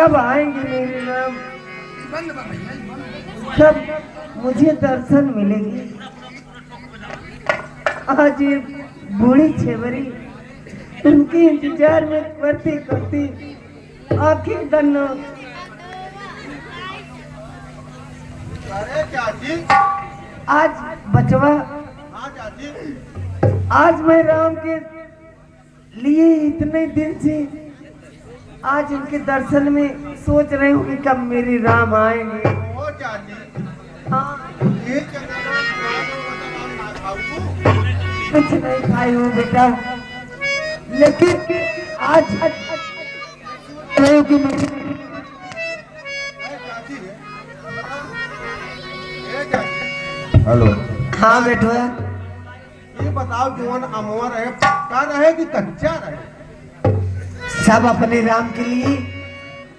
कब आएंगे मेरे राम? कब मुझे दर्शन मिलेगी? आज ये बूढ़ी छेवरी उनके इंतजार में करती करती आखिर दन्नो। अरे चाची, आज बचवा, हाँ चाची, आज मैं राम के लिए इतने दिन से आज उनके दर्शन में सोच रही हूँ कि कब मेरे राम आएंगे। ओ चाची, हाँ, ये चंद्रमा ना खाऊ कुछ नहीं खाई हूँ बेटा, लेकिन आज रही कि मेरी चाची है। ए चाची, हेलो, हाँ बेटो, ये बताओ जवान अमवा रहे, पक्का रहे कि कच्चा रहे? सब अपने राम के लिए,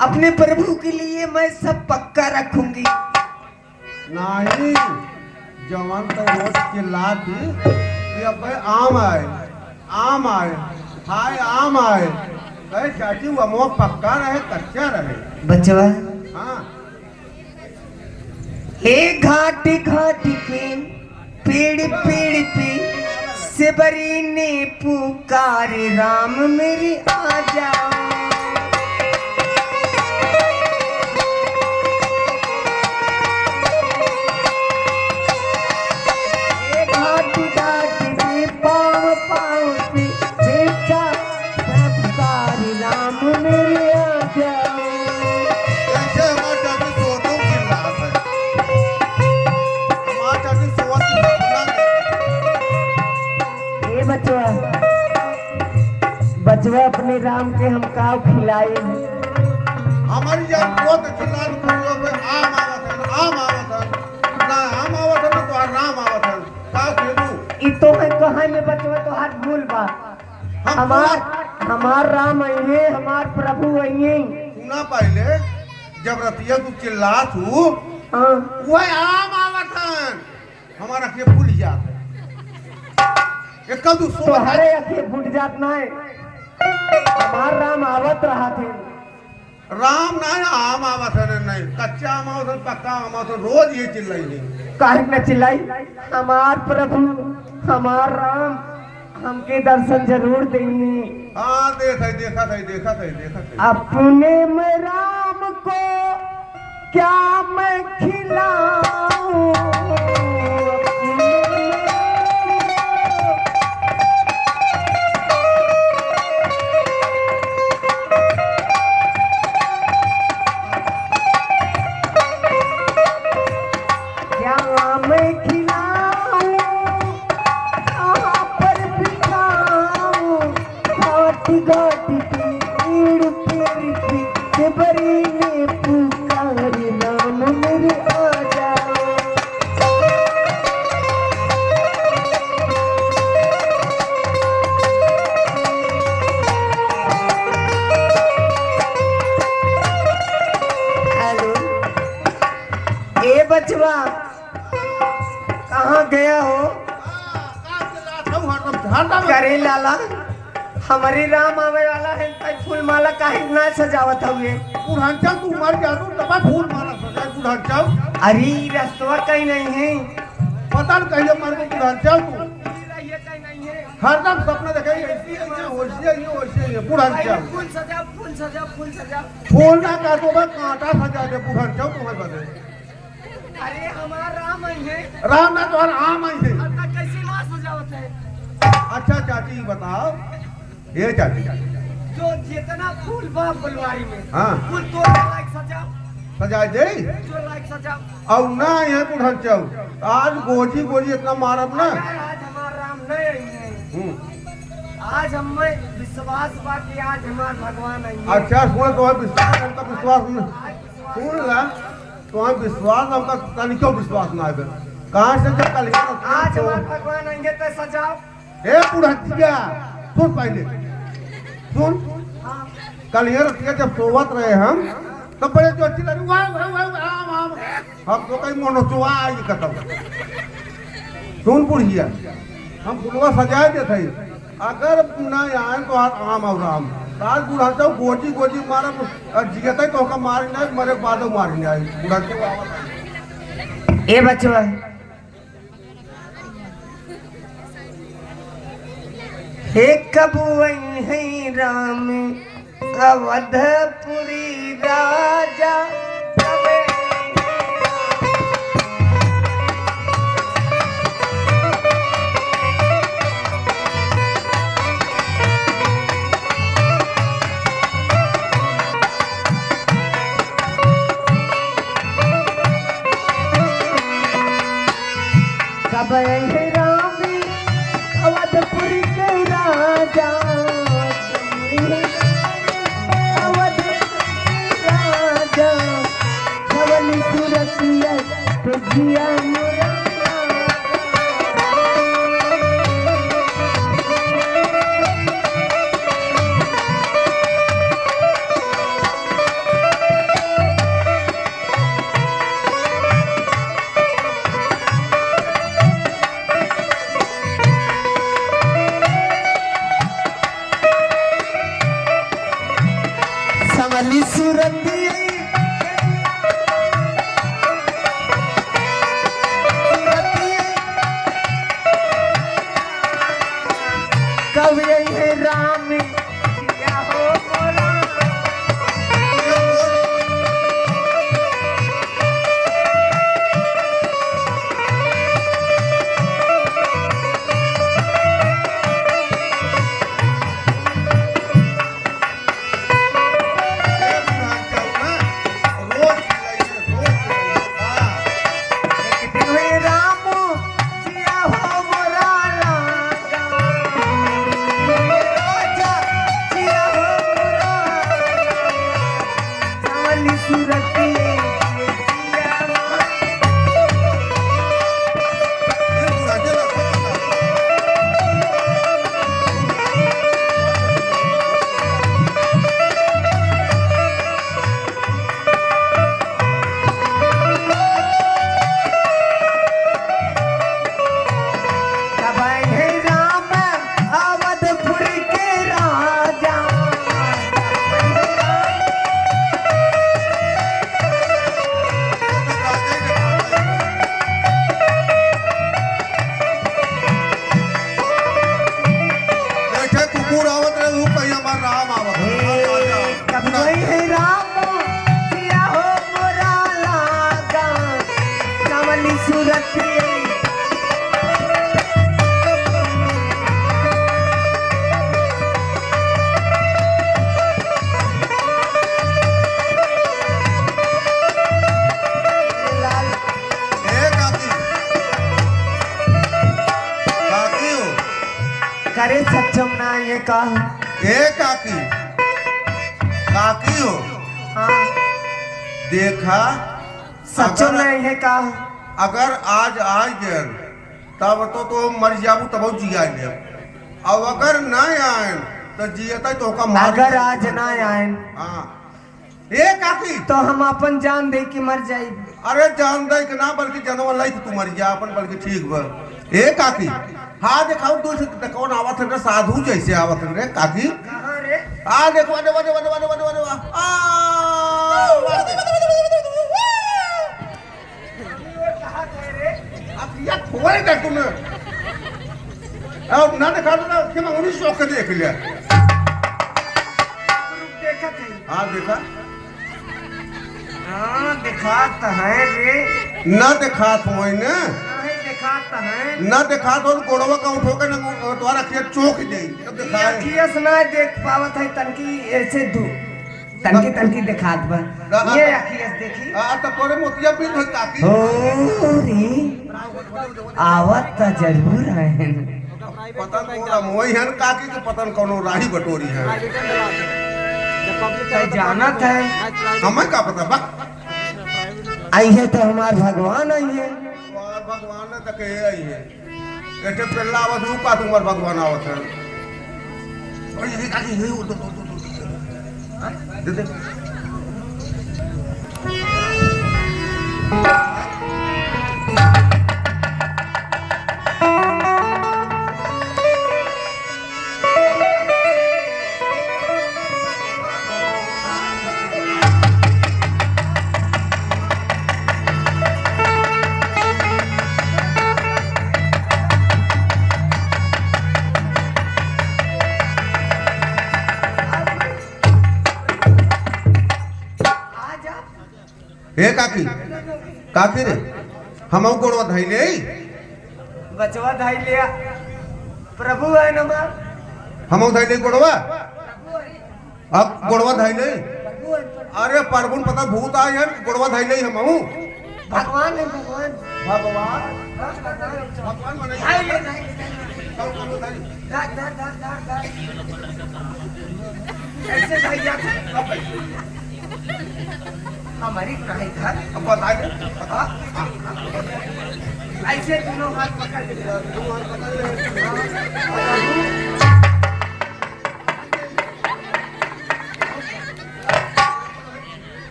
अपने प्रभु के लिए मैं सब पक्का रखूंगी। नहीं, जवान तो रोज चिल्लाती कि अब आम आए, आम आए, हाय आम आए। कहे चाची वो अमवा पक्का रहे कच्चा रहे? बचवा, हाँ, हे घाटी घाटी पे पेड़ पेड़ पे सिबरी ने पुकारे राम मेरे आ जाओ। हे घाटी घाटी पे पाँव पाँव पे बेटा पुकारे राम मेरे आ जाओ। कैसे हमारे चाची सोतों की लाश है, हमारे चाची सोत की लाश है। ये बचवा, बचवा अपने राम के हम काव खिलाए हैं। हमारी जब बहुत चिल्लान पूछो पे आम आवत है, आम आवत है ना, आम आवत है तो राम आवत है, का खेलू? ई तो है कहाँ में बचवा तो हाथ भूल बा। हमार राम आइए, हमार प्रभु आइए। सुना पहले, जब रतिया तू चिल्लात हूँ, हाँ, वह आम आवत है, हमारा के भूल जात है। एक कदू तो सो हरे अखे फूट जात ना है। हमार राम आवत रहा थे। राम नहीं आम आवत है, नहीं कच्चा आम आवत है, पक्का आम आवत है, रोज ये चिल्लाई नहीं। काहे न चिल्लाई? हमार प्रभु, हमार राम हमके दर्शन जरूर देंगे। हाँ देखा देखा था, देखा था, देखा था। अपने में राम को क्या मैं खिलाऊं? क्या मैं खिलाऊं? कहाँ पर बिठाऊं? घाटी घाटी पे पेड़ पेड़ पे सिबरी ने पुकारे राम मेरे आ जाओ। हेलो, ए बचवा, कहाँ गया हो? करे लाला, हमारे राम आवे वाला है, तय फूल माला काहे ना सजावत हुए? बुढ़ांचा तू मर जा तू तब फूल माला सजाए बुढ़ांचा। अरे रास्तवा कहीं नहीं है। पता नहीं कहीं मर गई बुढ़ांचा तू। ये कहीं नहीं है। हरदम सपना देखे ऐसी है वैसी है बुढ़ांचा। फूल सजा, फूल सजा, फूल सजा। फूल ना काटो बस कांटा सजा दे बुढ़ांचा तुम्हें बदे। अरे हमारा राम आई है, राम ना तो आम आई है। अब तक कैसे ना सजावत है? अच्छा चाची बताओ, ये चाची जो जितना फूल बा फुलवारी में, हाँ फूल तो लायक सजा, सजाए दे जो लायक सजा। और ना है बुढ़ांचा आज गोजी गोजी इतना मारब ना। आज हमारा राम नहीं आई है। आज हमें विश्वास बा कि आज हमारे भगवान आई है। अच्छा सुन तो विश्वास हमका विश्वास सुन ला तो विश्वास हमका तनिको विश्वास ना आवे। कहाँ से जब कल आज हमारे भगवान आएंगे तो सजाओ। ए बुढ़िया सुन पहले सुन, कल ये रतिया जब सोवत रहे हम तब बड़े जो अच्छी लगी वाह वाह वाह आम आम हम तो कहीं मोनोचुआ आई कतम। सुन बुढ़िया, हम फुलवा सजाए देते अगर ना आए तो आम और आम काल बुढ़ा तो गोजी गोजी मारा जिगता तो का मार नहीं मरे बाद मार नहीं आई बुढ़ा के ए बचवा हे कबुई है राम अवधपुरी राजा रामी अवधपुरी के राजा राजा खवली सूरतिया तो जिया मोरा सवली सूरतिया कवि है राम जिया हो मोरा करे सक्षम ना ये का ए काकी काकी हो हाँ देखा सक्षम ना ये का अगर आज आ गए तब तो मर जाबू तब जिया ले अब अगर न आए तो जियता तो का मार अगर आज ना आए हाँ ए काकी तो हम अपन जान दे के मर जाए अरे जान दे के ना बल्कि जनवा लाई तू मर जा अपन बल्कि ठीक बा ए काकी हाँ देखाओ दूर से कौन आवत है साधु जैसे आवत है रे काकी कहाँ रे हाँ देखो वादे वादे वादे वादे वादे वादे अब ये खोए कर तूने अब ना देखा तो ना कि मैं उन्हीं शौक के देख लिया देखा थे हाँ देखा हाँ देखा तो है रे ना देखा तो ने देखा तो है ना देखा तो गोड़वा का उठो के ना द्वारा किया चौक दे तब देखा है अखियस ना देख पावत है तनकी ऐसे दू तनकी तनकी दिखात बा ये अखियस देखी आ तो तोरे मोतिया भी होई काकी हो रे आवत तो जरूर है पतन कोना मोई हन काकी के पतन कोनो राही बटोरी है जानत है हमें का पता बा आई है तो हमार भगवान आई है और भगवान ने तक आई है एटे पेला आवत हूं का तुम्हार भगवान आवत है और ये काकी ये दे दे काकी काकी रे हम गोड़वा धैले बचवा धाई लिया प्रभु है न मां हम धैले गोड़वा अब गोड़वा धैले अरे परगुन पता भूत आए हैं गोड़वा धैले हम भगवान है भगवान भगवान भगवान मने धाई ले धार धार धार धार धार ऐसे धाई जाते हमारी नहीं था अब बता दे ऐसे दोनों हाथ पकड़ ले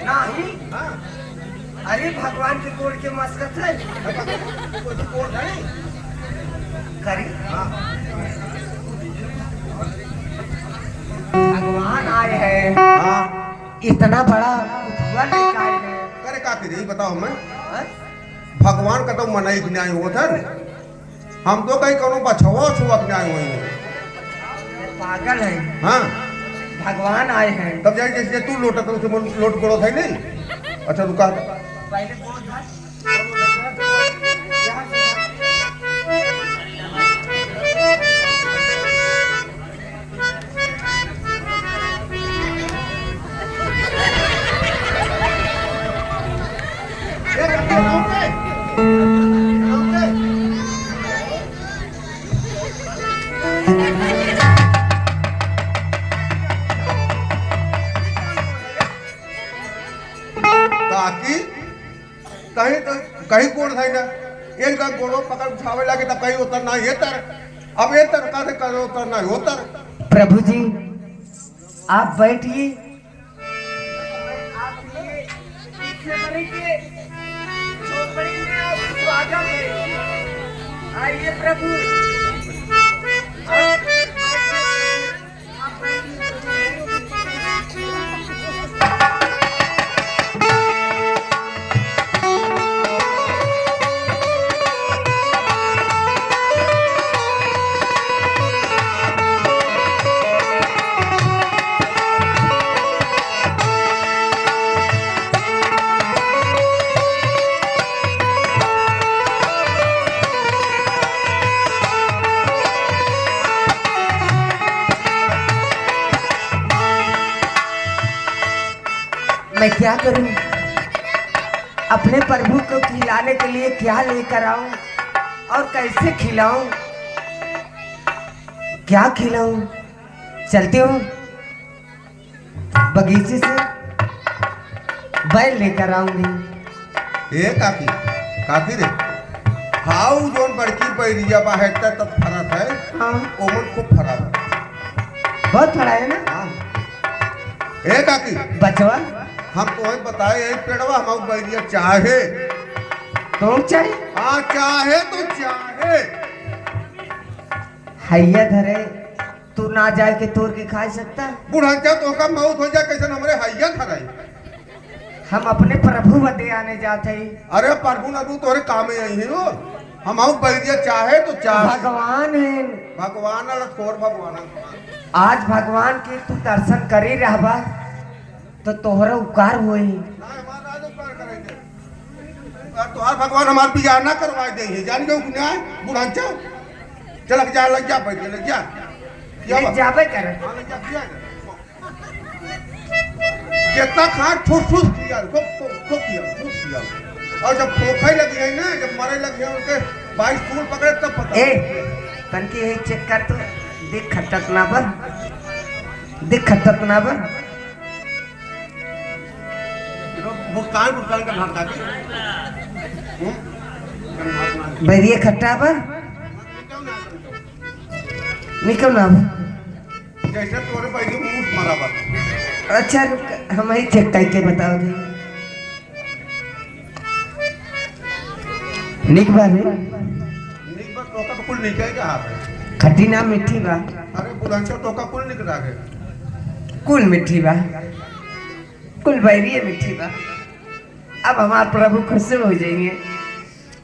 नहीं अरे भगवान के कोड़ के मस्कत है करी भगवान आए हैं हाँ इतना बड़ा उठुआ लेकर आए हैं अरे काकी रे बताओ मैं हाँ? भगवान का तो मनाई न्याय हुआ था हम तो कहीं करो बछवा छुआ न्याय हुई पागल है हाँ भगवान आए हैं तब जाए जैसे तू लोटा तो उसे लोट गड़ो था नहीं अच्छा रुका पहले बोल था कहीं तो कहीं कोड़ था ना एकदम गोड़ो पकड़ उठावे लगे तब कहीं उतरना ये तर अब ये तर का करे उतरना उतर प्रभु जी आप बैठिए आइए प्रभु मैं क्या करूं अपने प्रभु को खिलाने के लिए क्या लेकर आऊं और कैसे खिलाऊं क्या खिलाऊं चलती हूं बगीचे से बैल लेकर आऊंगी ए काकी काकी रे हाउ जोन बड़की पैरिया बा हेक्टर तक फरत है हाँ ओमन खूब फरा है बहुत बड़ा है ना हाँ ए काकी बचवा हम तो वही बताए एक पेड़वा हम बैरिया चाहे तो चाहिए हाँ चाहे तो चाहे हैया धरे तू ना जाए के तोड़ के खा सकता बुढ़ाचा तो का मौत हो जाए कैसे हमरे हैया खराई हम अपने प्रभु बदे आने जाते ही अरे प्रभु नबू तोरे काम में आई हो हम बैरिया चाहे तो चाहे भगवान है भगवान छोड़ भगवान आज भगवान के तू दर्शन करी रहबा तो तोहरा उपकार होई तोहार भगवान हमार पिया ना करवा दे जान गए न्याय बुढ़ाचा चल जा लग जा बैठ लग जा ले जाबे कर जितना खा ठूस ठूस किया खूब किया और जब खोखे लगी है ना जब मरे लगे हैं उनके 22 फूल पकड़े तब पता ए तनके ये चेक कर तो देख खटक ना बर देख खटक ना बर भुगतान का ढांचा बैरिए खट्टा बर निकल ना जैसे तोरे पैसे मुंह मारा बा अच्छा हम ही चेक करके बताओ जी निक बा रे निक बा तो का कुल निकाय का हाथ है खट्टी ना मीठी बा अरे बुढ़ाचा तो का कुल निकला है कुल मीठी बा कुल बैरिए मीठी बा अब हमारे प्रभु खुश हो जाएंगे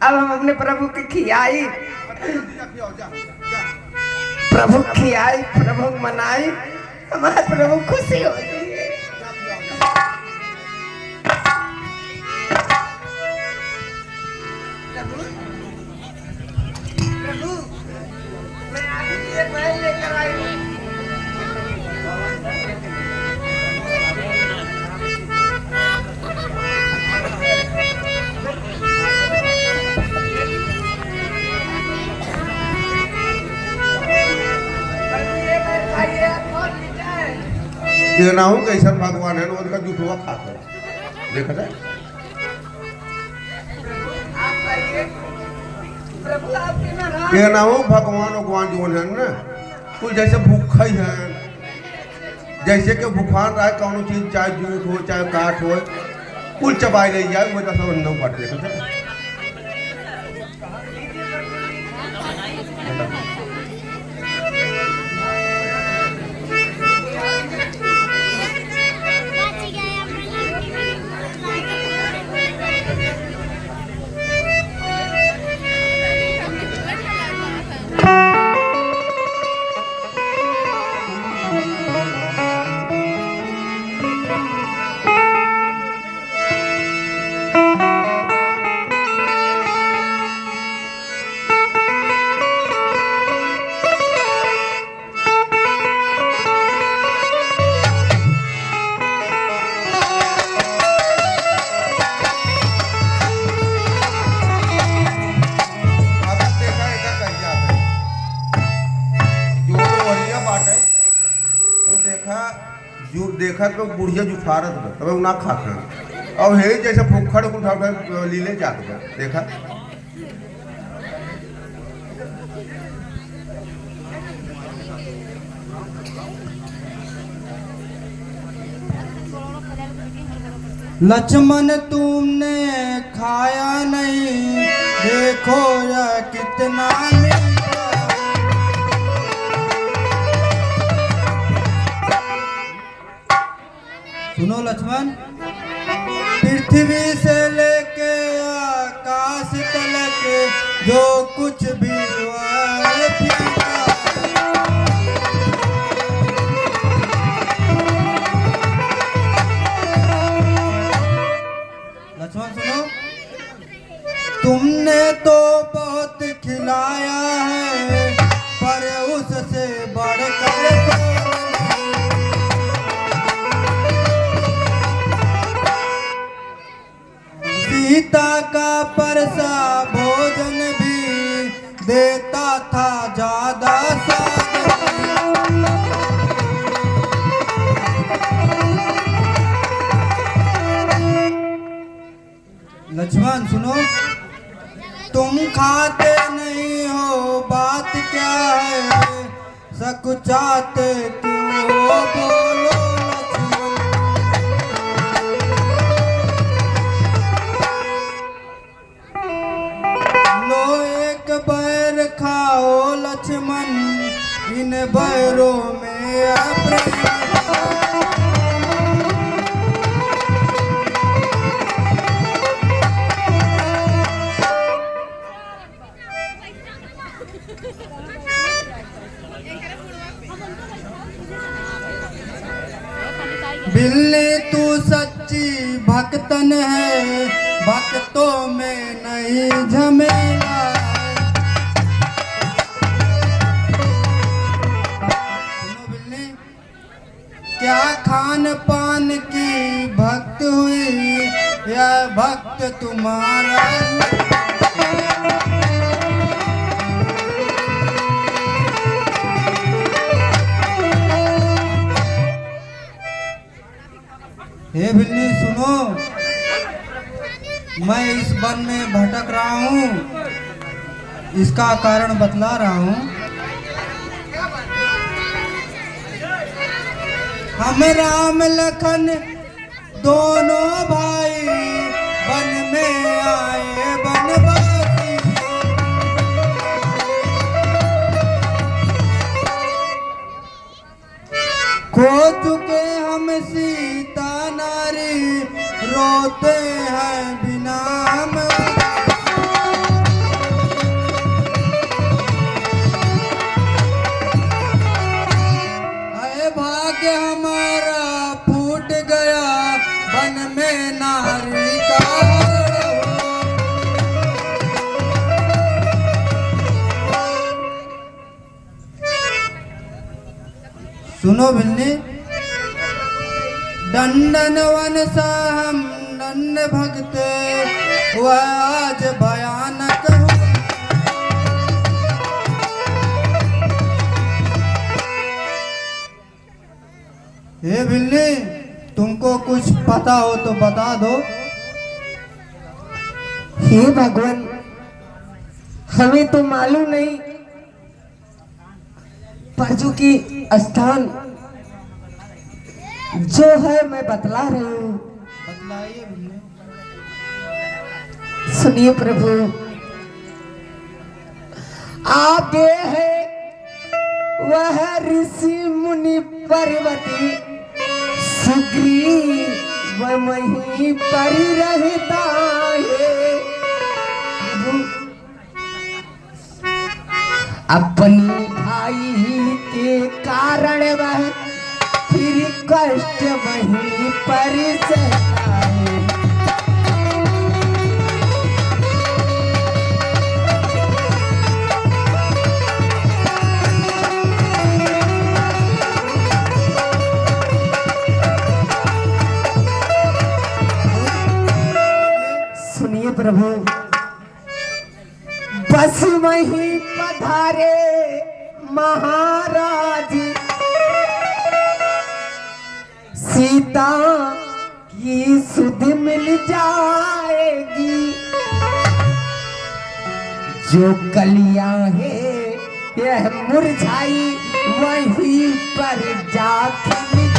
अब हम अपने प्रभु के खियाई प्रभु खियाई प्रभु मनाई हमारे प्रभु खुशी हो जाएंगे ये ना हो कैसा भगवान है उनका जूठवा खाता है देखा जाए ये ना हो भगवान जो है ना कुछ जैसे भूखा ही है जैसे कि बुखार रहा कौन चीज चाहे जूठ हो चाहे काठ हो कुल चबाई ले जाए वो सब अंदर काट देखा जाए देखा तो बुढ़िया जुठारत बा तब ना खाता अब हे जैसे फुखड़ उठा लीले जात बा देखा लक्ष्मण तुमने खाया नहीं देखो या कितना सुनो लक्ष्मण पृथ्वी से लेके आकाश तलक जो कुछ भी हुआ है फीका। लक्ष्मण सुनो तुमने तो बहुत खिलाया है पर उससे बढ़कर सीता का परसा भोजन भी देता था ज्यादा सा। लक्ष्मण सुनो तुम खाते नहीं हो बात क्या है सकुचाते क्यों बोलो बैर खाओ लक्ष्मण इन बैरों में बिल्ली तू सच्ची भक्तन है भक्तों में नहीं झमेला। क्या खान पान की भक्त हुई या भक्त तुम्हारा हे बिल्ली सुनो मैं इस वन में भटक रहा हूँ इसका कारण बतला रहा हूँ। हम राम लखन दोनों भाई वन में आए बनवासी खो चुके हम सीता नारी रोते हैं बिना हम। अरे भाग्य हमारा फूट गया वन में नारी का। सुनो बिल्ली दंडन वन सा हम दंड भक्त वह आज भयानक हुआ। हे बिल्ली, तुमको कुछ पता हो तो बता दो। हे भगवान, हमें तो मालूम नहीं, पर जो कि स्थान जो है मैं बतला रही हूँ। बतलाइए बिल्ली। सुनिए प्रभु, आगे है वह ऋषि मुनि पर्वती सुग्रीव वहीं पर रहता है। अपनी भाई के कारण वह फिर कष्ट वहीं पर सहता है। सुनिए प्रभु, बस वहीं पधारे महाराज, सीता की सुध मिल जाएगी। जो कलियां है यह मुरझाई वहीं पर जा खिल